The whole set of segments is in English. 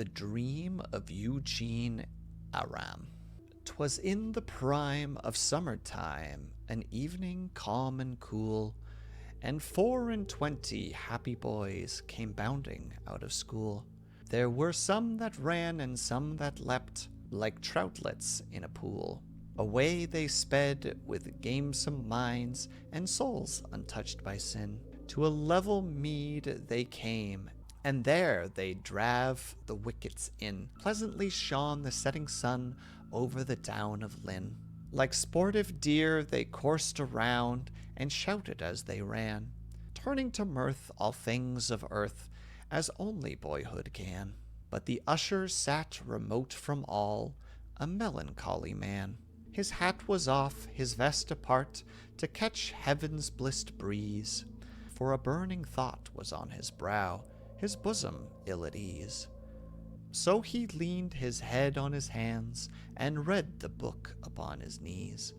The Dream of Eugene Aram. 'Twas in the prime of summer-time, an evening calm and cool, and 24 happy boys came bounding out of school. There were some that ran and some that leapt, like troutlets in a pool. Away they sped with gamesome minds and souls untouched by sin. To a level mead they came, and there they drave the wickets in. Pleasantly shone the setting sun over the down of Lynn. Like sportive deer they coursed around, and shouted as they ran, turning to mirth all things of earth, as only boyhood can. But the usher sat remote from all, a melancholy man. His hat was off, his vest apart, to catch heaven's blissed breeze, for a burning thought was on his brow, his bosom ill at ease. So he leaned his head on his hands, and read the book upon his knees.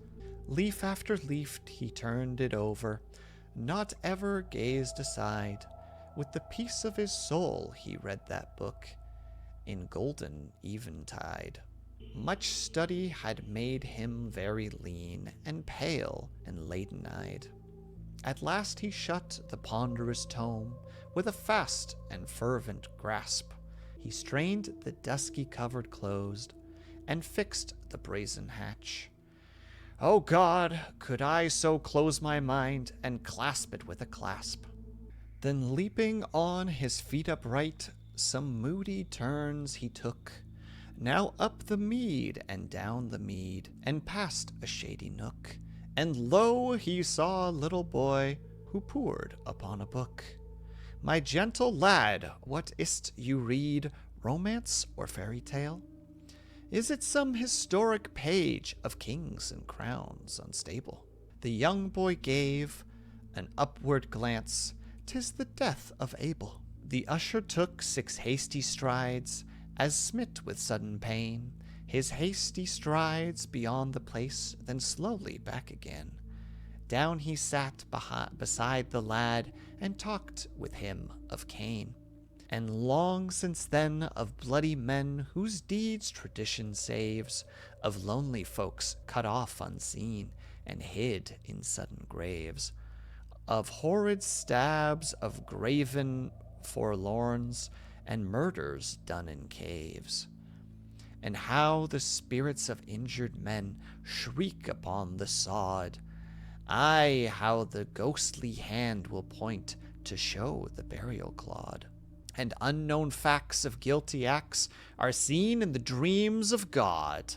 Leaf after leaf he turned it over, not ever gazed aside. With the peace of his soul he read that book, in golden eventide. Much study had made him very lean, and pale, and laden-eyed. At last he shut the ponderous tome, with a fast and fervent grasp. He strained the dusky cupboard closed, and fixed the brazen hatch. O God, could I so close my mind, and clasp it with a clasp! Then leaping on his feet upright, some moody turns he took, now up the mead and down the mead, and past a shady nook. And lo, he saw a little boy, who pored upon a book. My gentle lad, what is't you read, romance or fairy tale? Is it some historic page of kings and crowns unstable? The young boy gave an upward glance, 'tis the death of Abel. The usher took 6 hasty strides, as smit with sudden pain, his hasty strides beyond the place, then slowly back again. Down he sat beside the lad, and talked with him of Cain, and long since then of bloody men whose deeds tradition saves, of lonely folks cut off unseen, and hid in sudden graves, of horrid stabs, of graven forlorns, and murders done in caves. And how the spirits of injured men shriek upon the sod. Aye, how the ghostly hand will point to show the burial clod. And unknown facts of guilty acts are seen in the dreams of God.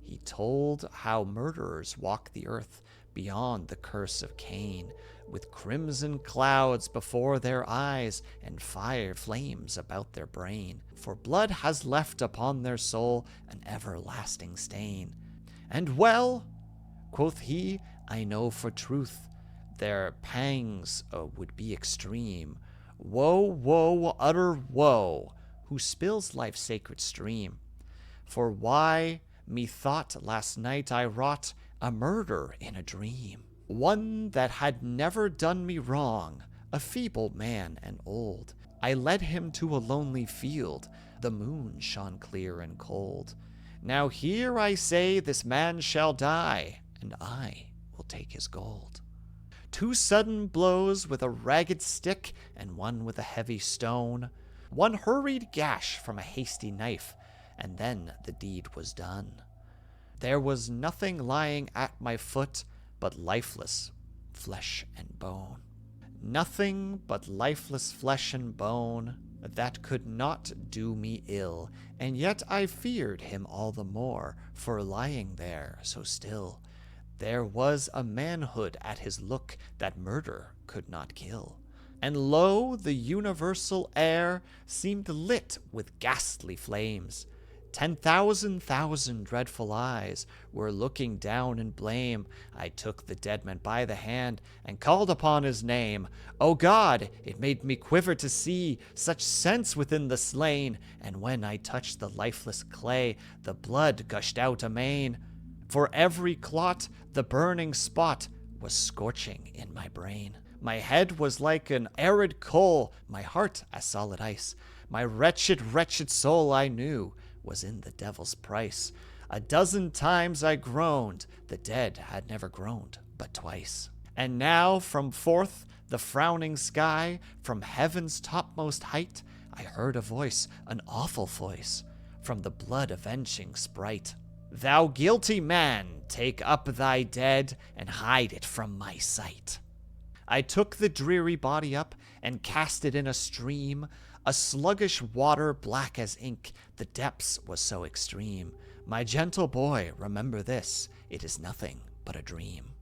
He told how murderers walk the earth beyond the curse of Cain, with crimson clouds before their eyes and fire flames about their brain. For blood has left upon their soul an everlasting stain. And well, quoth he, I know for truth, their pangs would be extreme. Woe, woe, utter woe, who spills life's sacred stream. For why, methought last night I wrought a murder in a dream. One that had never done me wrong, a feeble man and old. I led him to a lonely field, the moon shone clear and cold. Now here I say this man shall die, and I will take his gold. 2 sudden blows with a ragged stick, and one with a heavy stone. 1 hurried gash from a hasty knife, and then the deed was done. There was nothing lying at my foot but lifeless flesh and bone. Nothing but lifeless flesh and bone that could not do me ill, and yet I feared him all the more for lying there so still. There was a manhood at his look that murder could not kill. And lo, the universal air seemed lit with ghastly flames. 10,000 dreadful eyes were looking down in blame. I took the dead man by the hand and called upon his name. O God, it made me quiver to see such sense within the slain. And when I touched the lifeless clay, the blood gushed out amain. For every clot, the burning spot was scorching in my brain. My head was like an arid coal, my heart as solid ice. My wretched, wretched soul I knew was in the devil's price. 12 times I groaned, the dead had never groaned but twice. And now from forth the frowning sky, from heaven's topmost height, I heard a voice, an awful voice, from the blood-avenging sprite. Thou guilty man, take up thy dead, and hide it from my sight. I took the dreary body up, and cast it in a stream, a sluggish water black as ink, the depths was so extreme. My gentle boy, remember this, it is nothing but a dream.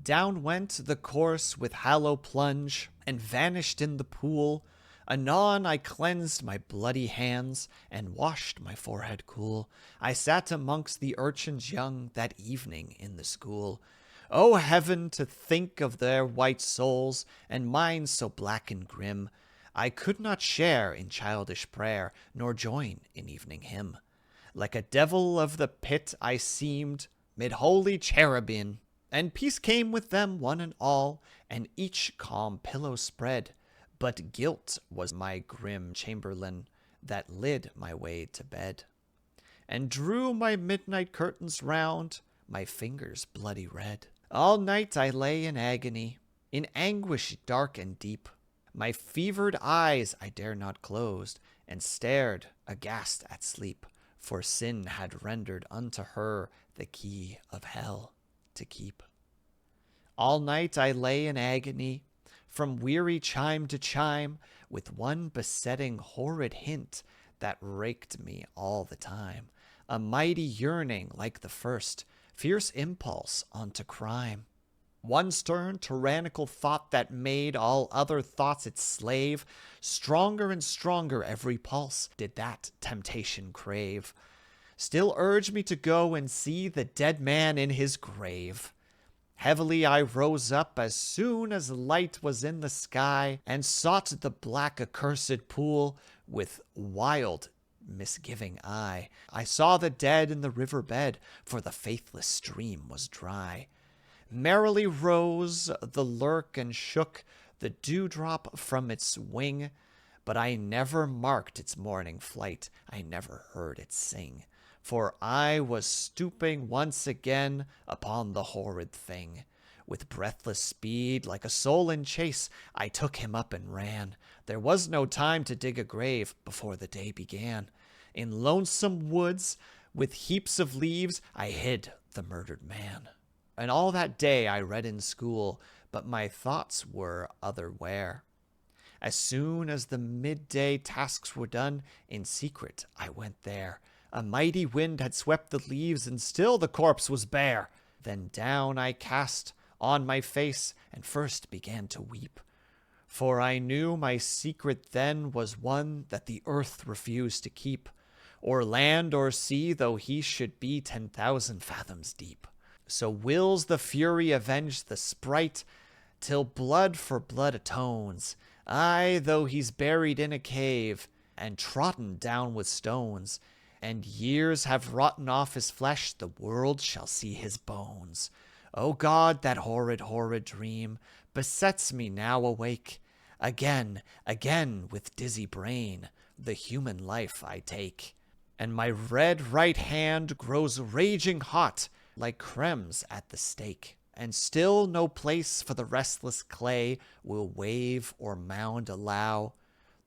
Down went the corse with hallow plunge, and vanished in the pool. Anon I cleansed my bloody hands, and washed my forehead cool. I sat amongst the urchins young that evening in the school. O heaven, to think of their white souls, and mine so black and grim! I could not share in childish prayer, nor join in evening hymn. Like a devil of the pit I seemed, mid holy cherubim, and peace came with them one and all, and each calm pillow spread. But guilt was my grim chamberlain, that lit my way to bed, and drew my midnight curtains round, my fingers bloody red. All night I lay in agony, in anguish dark and deep. My fevered eyes I dare not close, and stared aghast at sleep. For sin had rendered unto her the key of hell to keep. All night I lay in agony, from weary chime to chime, with one besetting horrid hint that raked me all the time. A mighty yearning like the first, fierce impulse unto crime. One stern tyrannical thought that made all other thoughts its slave. Stronger and stronger every pulse did that temptation crave. Still urged me to go and see the dead man in his grave. Heavily I rose up as soon as light was in the sky, and sought the black accursed pool with wild misgiving eye. I saw the dead in the river bed, for the faithless stream was dry. Merrily rose the lurk and shook the dewdrop from its wing, but I never marked its morning flight, I never heard it sing. For I was stooping once again upon the horrid thing. With breathless speed, like a soul in chase, I took him up and ran. There was no time to dig a grave before the day began. In lonesome woods, with heaps of leaves, I hid the murdered man. And all that day I read in school, but my thoughts were otherwhere. As soon as the midday tasks were done, in secret I went there. A mighty wind had swept the leaves, and still the corpse was bare. Then down I cast on my face, and first began to weep. For I knew my secret then was one that the earth refused to keep, or land or sea, though he should be 10,000 fathoms deep. So wills the fury avenge the sprite, till blood for blood atones. Aye, though he's buried in a cave, and trodden down with stones, and years have rotten off his flesh, the world shall see his bones. O God, that horrid, horrid dream besets me now awake. Again, again, with dizzy brain, the human life I take. And my red right hand grows raging hot, like crems at the stake. And still no place for the restless clay will wave or mound allow.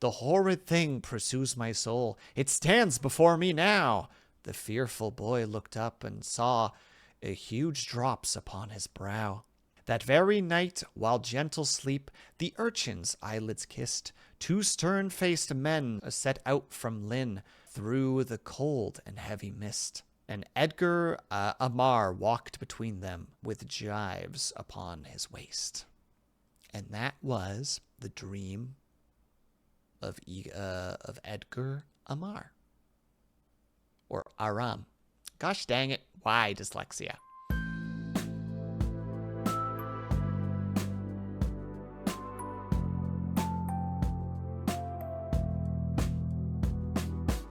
The horrid thing pursues my soul, it stands before me now. The fearful boy looked up and saw a huge drops upon his brow. That very night, while gentle sleep the urchin's eyelids kissed, two stern-faced men set out from Lynn through the cold and heavy mist. And Edgar Amar walked between them with gyves upon his waist. And that was the dream of Edgar Amar. Or Aram. Gosh dang it, why dyslexia?